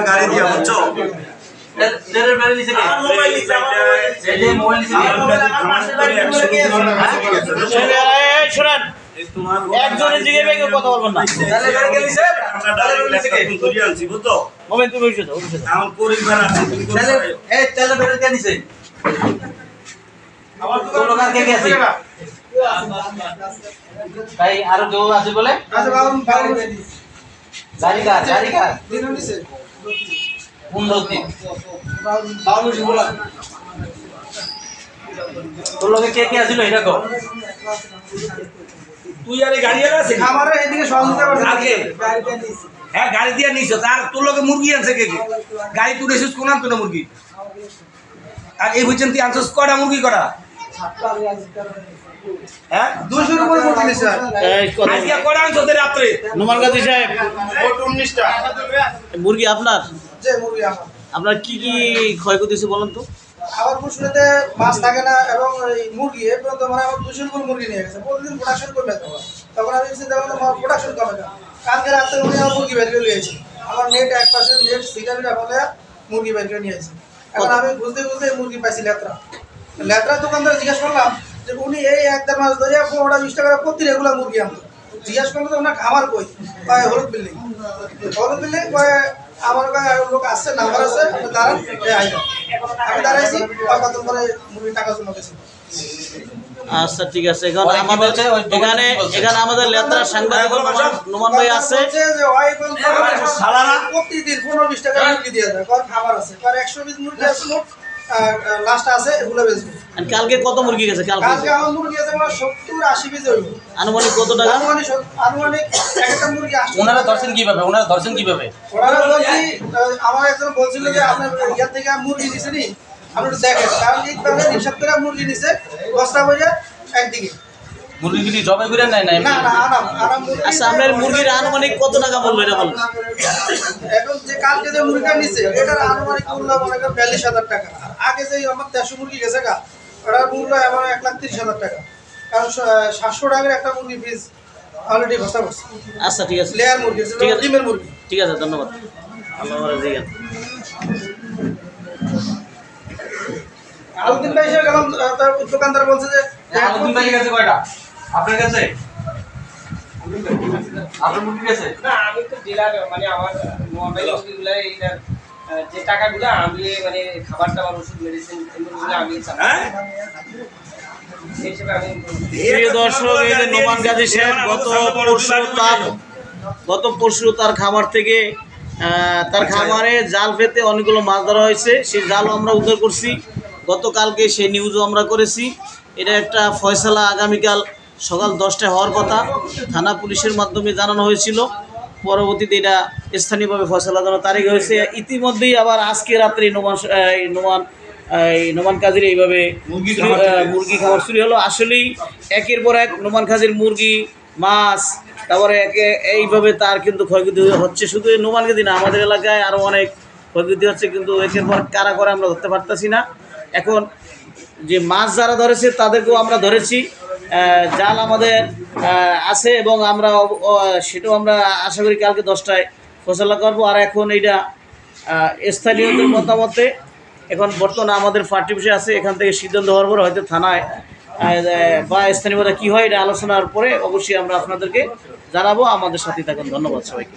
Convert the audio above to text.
গাড়ি দিয়া বুঝছো একজনের দিকে কথা বলবেন না। তাই আরো কেউ আছে বলে গাড়ি কার কোন ধরতি তোর লগে কে আছিল এটা কো তুই আরে গাড়ি আছে আমার এদিকে সহযোগিতা করতে আগে হ্যাঁ গাড়ি দিয়া নিছো তার তোর লগে মুরগি আনছে কে গাড়ি তুই এসেছিস কোন আনতো না মুরগি আর এই বুঝছেন তুই আনছস কটা মুরগি কটা হ্যাঁ 200 উপরে মুরগি নিছে আজকে কটা আনছো রাত্রে নোমান গাজী সাহেব 19টা মুরগি আপনার যে মুরগি আমার আপনার কি কি ক্ষয়ক্ষতি হয়েছে বলেন তো আমার পুষ্টিতে মাছ থাকে না এবং এই মুরগি এ পর্যন্ত মানে আমার 200 উপর মুরগি নিয়ে গেছে প্রতিদিন প্রোডাকশন করবে তখন আমি চিন্তা করলাম আমার প্রোডাকশন কমে না কালকে রাতে উনি আমার মুরগি বের করে নিয়েছি আমার নেট 1% নেট সিগারেট বলে মুরগি বের করে নিয়েছি এখন আমি বুঝতে মুরগি পাইছি লেত্রা দোকানদার জিজ্ঞাসা করলাম যে উনি এই একদম মাছ ধরে 15-20 টাকা প্রতি রেগুলার মুরগি আনতো জিজ্ঞাসা করলাম তো ওনার খামার কই হলুদ বিল্ডিং আমার লোক আসছে নাম্বার আছে দাঁড়ান আমি দাঁড়াইছি কত পরে মুরগি টাকা জমা গেছে। আচ্ছা ঠিক আছে এখন আমাদের এখানে আমাদের লেত্রা সাংবাদিক নোমান ভাই আছে প্রতিদিন 15-20 টাকা মুরগি দিয়ে যায় খাবার আছে 120 মুরগি আছে লাস্ট আছে এগুলো বেচবো। কালকে কত মুরগি গেছে কালকে আমার মুরগি আছে মানে 70-80 পিস হইব আনুমানিক কত টাকা আনুমানিক একটা মুরগি 80 ওনারা ধরছেন কিভাবে ওনারা বলছি আমার একজন বলছিল যে আপনার ইয়ার থেকে মুরগি নিছে নি আপনি একটু দেখেন কারণ এইভাবে হিসাব করে মুরগি নিছে বস্তা বইয়া একদিকে মুরগিগুলি জবাই করে নেয় নাই না আরাম আচ্ছা আপনার মুরগির আনুমানিক কত টাকা বলবো এটা বলুন এখন যে কালকে যে মুরগিটা নিছে এটার আনুমানিক মূল্য মনে করেন 42,000 টাকা আর আগে যে আমার 100 মুরগি গেছে গা ওটার মূল্য আমার 1,30,000 টাকা কারণ 700 টাকার একটা মুরগি পিস অলরেডি বস্তা বসছে। আচ্ছা ঠিক আছে লেয়ার মুরগি ঠিক আছে ডিমের মুরগি ঠিক আছে ধন্যবাদ আল্লাহ রাজি আলদিন ভাই এসে গেলাম তার দোকানদার বলছে যে আলদিন ভাই কাছে কয়টা আপনার কাছে আপনার মুরগি কাছে না আমি তো ডিলার মানে আমার মোবাইল মুরগিগুলো এইটা যে টাকাগুলো আমি মানে খাবার টাবার ওষুধ মেডিসিন এগুলো আমি প্রিয় দর্শক এই যে নোমান গাজী সাহেব গত পরশু তার খামার থেকে তার খামারে জাল পেতে অনেকগুলো মাছ ধরা হয়েছে সেই জালও আমরা উদ্ধার করছি গতকালকে সেই নিউজও আমরা করেছি এটা একটা ফয়সালা আগামীকাল সকাল 10টায় হওয়ার কথা থানা পুলিশের মাধ্যমে জানানো হয়েছিল পরবর্তীতে এটা স্থানীয়ভাবে ফয়সালা জানানোর তারিখ হয়েছে ইতিমধ্যেই আবার আজকে রাত্রে নোমান কাজীর এইভাবে মুরগি খাবার শুরু হলো আসলেই একের পর এক নোমান কাজীর মুরগি মাছ তারপরে এইভাবে তার কিন্তু ক্ষয়ক্ষতি হচ্ছে শুধু নোমান কাজী না আমাদের এলাকায় আরও অনেক ক্ষয়ক্ষতি হচ্ছে কিন্তু একের পর কারা করে আমরা ধরতে পারতেছি না এখন যে মাছ যারা ধরেছে তাদেরকেও আমরা ধরেছি জাল আমাদের আছে এবং আমরা সেটাও আমরা আশা করি কালকে 10টায় ফয়সালা করবো আর এখন এইটা স্থানীয়দের মতামতে এখন বর্তমানে আমাদের পার্টি অফিসে আছে এখান থেকে সিদ্ধান্ত হওয়ার পর হয়তো থানায় বা স্থানীয়রা কী হয় এটা আলোচনার পরে অবশ্যই আমরা আপনাদেরকে জানাবো আমাদের সাথে থাকুন ধন্যবাদ সবাইকে।